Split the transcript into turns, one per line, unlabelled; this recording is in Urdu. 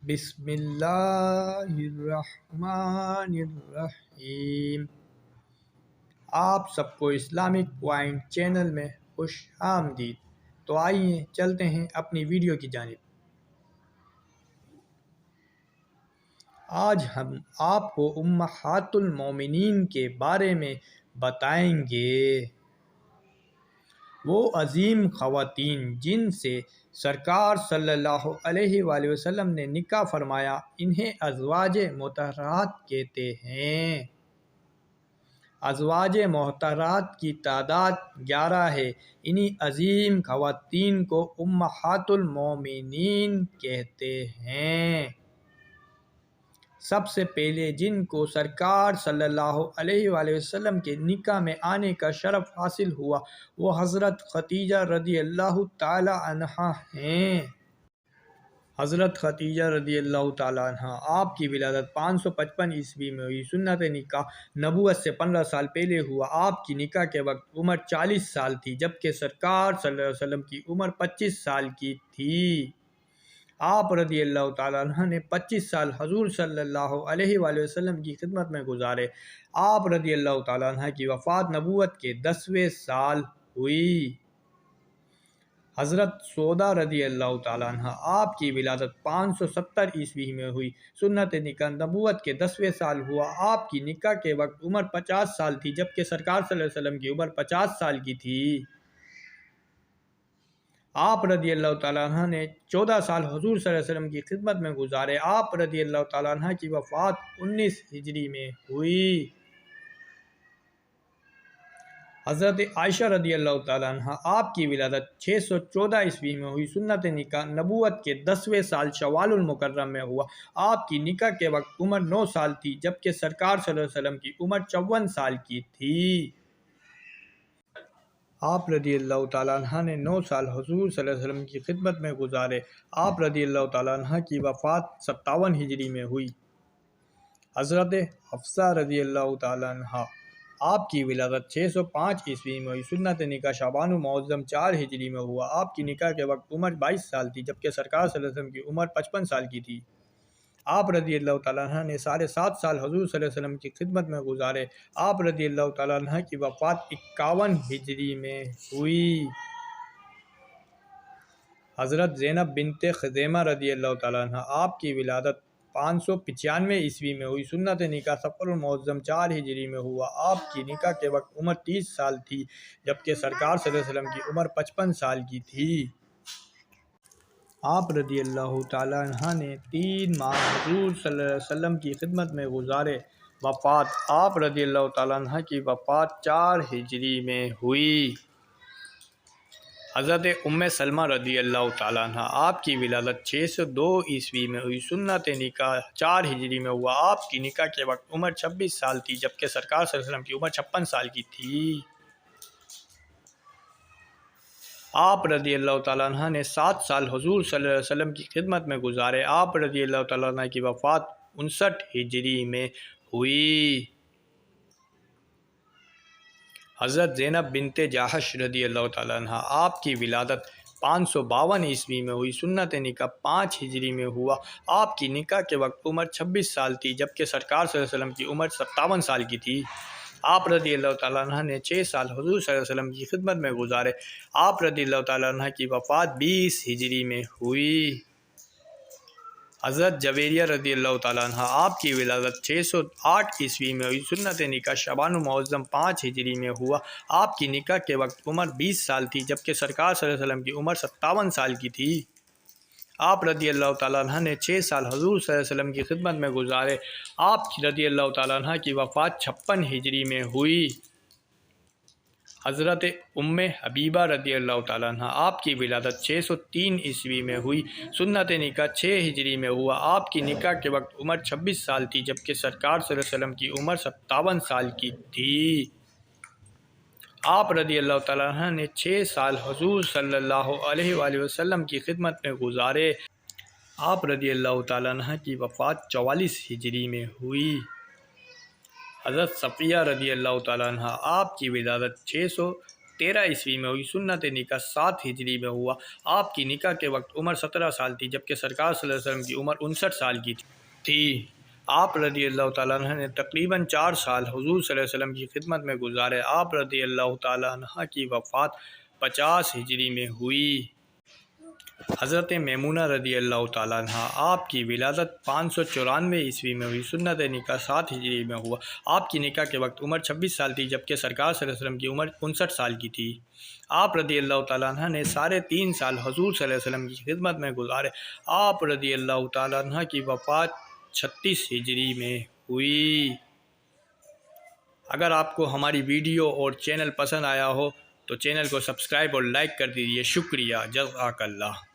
بسم اللہ الرحمن الرحیم۔ آپ سب کو اسلامک پوائنٹ چینل میں خوش آمدید۔ تو آئیے چلتے ہیں اپنی ویڈیو کی جانب۔ آج ہم آپ کو امہات المومنین کے بارے میں بتائیں گے، وہ عظیم خواتین جن سے سرکار صلی اللہ علیہ وآلہ وسلم نے نکاح فرمایا، انہیں ازواج مطہرات کہتے ہیں۔ ازواج مطہرات کی تعداد 11 ہے۔ انہی عظیم خواتین کو امہات المومنین کہتے ہیں۔ سب سے پہلے جن کو سرکار صلی اللہ علیہ وآلہ وسلم کے نکاح میں آنے کا شرف حاصل ہوا، وہ حضرت خدیجہ رضی اللہ تعالی عنہا ہیں۔ حضرت خدیجہ رضی اللہ تعالی عنہا آپ کی ولادت 555 عیسوی میں ہوئی۔ سنت نکاح نبوت سے 15 سال پہلے ہوا۔ آپ کی نکاح کے وقت عمر 40 سال تھی، جبکہ سرکار صلی اللہ علیہ وسلم کی عمر 25 سال کی تھی۔ آپ رضی اللہ تعالیٰ عنہ نے 25 سال حضور صلی اللہ علیہ وآلہ وسلم کی خدمت میں گزارے۔ آپ رضی اللہ تعالیٰ عنہ کی وفات نبوت کے 10ویں سال ہوئی۔ حضرت سودا رضی اللہ تعالیٰ عنہ آپ کی ولادت 570 عیسوی میں ہوئی۔ سنت نکاح نبوت کے 10ویں سال ہوا۔ آپ کی نکاح کے وقت عمر 50 سال تھی، جبکہ سرکار صلی اللہ علیہ وسلم کی عمر 50 سال کی تھی۔ آپ رضی اللہ تعالیٰ عنہ نے 14 سال حضور صلی اللہ علیہ وسلم کی خدمت میں گزارے۔ آپ رضی اللہ تعالیٰ عنہ کی وفات 19 ہجری میں ہوئی۔ حضرت عائشہ رضی اللہ تعالیٰ عنہ آپ کی ولادت 614 عیسوی میں ہوئی۔ سنت نکاح نبوت کے 10ویں سال شوال المکرم میں ہوا۔ آپ کی نکاح کے وقت عمر 9 سال تھی، جبکہ سرکار صلی اللہ علیہ وسلم کی عمر 54 سال کی تھی۔ آپ رضی اللہ تعالیٰ عنہ نے 9 سال حضور صلی اللہ علیہ وسلم کی خدمت میں گزارے۔ آپ رضی اللہ تعالیٰ عنہ کی وفات 57 ہجری میں ہوئی۔ حضرت حفصہ رضی اللہ تعالیٰ عنہ آپ کی ولادت 605 عیسوی میں ہوئی۔ سنت نکاح شعبان المعظم 4 ہجری میں ہوا۔ آپ کی نکاح کے وقت عمر 22 سال تھی، جبکہ سرکار صلی اللہ علیہ وسلم کی عمر 55 سال کی تھی۔ آپ رضی اللہ تعالیٰ عنہ نے 7.5 سال حضور صلی اللہ علیہ وسلم کی خدمت میں گزارے۔ آپ رضی اللہ تعالیٰ عنہ کی وفات 51 ہجری میں ہوئی۔ حضرت زینب بنت خزیمہ رضی اللہ تعالیٰ عنہ آپ کی ولادت 595 عیسوی میں ہوئی۔ سنت نکاح صفر المعظم 4 ہجری میں ہوا۔ آپ کی نکاح کے وقت عمر 30 سال تھی، جبکہ سرکار صلی اللہ علیہ وسلم کی عمر 55 سال کی تھی۔ آپ رضی اللہ تعالیٰ عنہ نے 3 ماہ حضور صلی اللہ علیہ وسلم کی خدمت میں گزارے۔ وفات آپ رضی اللہ تعالیٰ عنہ کی وفات 4 ہجری میں ہوئی۔ حضرت ام سلمہ رضی اللہ تعالیٰ عنہ آپ کی ولادت 602 عیسوی میں ہوئی۔ سنت نکاح 4 ہجری میں ہوا۔ آپ کی نکاح کے وقت عمر 26 سال تھی، جبکہ سرکار صلی اللہ علیہ وسلم کی عمر 56 سال کی تھی۔ آپ رضی اللہ تعالیٰ عنہ نے 7 سال حضور صلی اللہ علیہ وسلم کی خدمت میں گزارے۔ آپ رضی اللہ تعالیٰ عنہ کی وفات 59 ہجری میں ہوئی۔ حضرت زینب بنت جاحش رضی اللہ تعالیٰ عنہ آپ کی ولادت 552 عیسوی میں ہوئی۔ سنت نکاح 5 ہجری میں ہوا۔ آپ کی نکاح کے وقت عمر 26 سال تھی، جبکہ سرکار صلی اللہ علیہ وسلم کی عمر 57 سال کی تھی۔ آپ رضی اللہ تعالیٰ عنہ نے 6 سال حضور صلی اللہ علیہ وسلم کی خدمت میں گزارے۔ آپ رضی اللہ تعالیٰ عنہ کی وفات 20 ہجری میں ہوئی۔ حضرت جویریہ رضی اللہ تعالیٰ عنہ آپ کی ولادت 608 عیسوی میں ہوئی۔ سنت نکاح شعبان المعظم 5 ہجری میں ہوا۔ آپ کی نکاح کے وقت عمر 20 سال تھی، جبکہ سرکار صلی اللہ علیہ وسلم کی عمر 57 سال کی تھی۔ آپ رضی اللہ تعالیٰ عنہ نے 6 سال حضور صلی اللہ علیہ وسلم کی خدمت میں گزارے۔ آپ رضی اللہ تعالیٰ عنہ کی وفات 56 ہجری میں ہوئی۔ حضرت ام حبیبہ رضی اللہ تعالیٰ عنہ آپ کی ولادت 603 عیسوی میں ہوئی۔ سنت نکاح 6 ہجری میں ہوا۔ آپ کی نکاح کے وقت عمر 26 سال تھی، جبکہ سرکار صلی اللہ علیہ وسلم کی عمر 57 سال کی تھی۔ آپ رضی اللہ تعالیٰ عنہ نے 6 سال حضور صلی اللہ علیہ وآلہ وسلم کی خدمت میں گزارے۔ آپ رضی اللہ تعالیٰ عنہ کی وفات 44 ہجری میں ہوئی۔ حضرت صفیہ رضی اللہ تعالیٰ عنہ آپ کی ولادت 600 13 میں ہوئی، سنت نکاح 7 ہجری میں ہوا۔ آپ کی نکاح کے وقت عمر 17 سال تھی، جبکہ سرکار صلی اللہ علیہ وسلم کی عمر 59 سال کی تھی۔ آپ رضی اللہ تعالیٰ عنہ نے تقریباً 4 سال حضور صلی اللہ علیہ وسلم کی خدمت میں گزارے۔ آپ رضی اللہ تعالیٰ عنہ کی وفات 50 ہجری میں ہوئی۔ حضرت میمونہ رضی اللہ تعالیٰ عنہ، آپ کی ولادت 594 عیسوی میں ہوئی، سنت نکاح 7 ہجری میں ہوا۔ آپ کی نکاح کے وقت عمر 26 سال تھی، جبکہ سرکار صلی اللہ علیہ وسلم کی عمر 59 سال کی تھی۔ آپ رضی اللہ تعالیٰ عنہ نے 3.5 سال حضور صلی اللہ علیہ وسلم کی خدمت میں گزارے۔ آپ رضی اللہ تعالیٰ عنہ کی وفات 36 ہجری میں ہوئی۔ اگر آپ کو ہماری ویڈیو اور چینل پسند آیا ہو تو چینل کو سبسکرائب اور لائک کر دیجیے۔ شکریہ، جزاک اللہ۔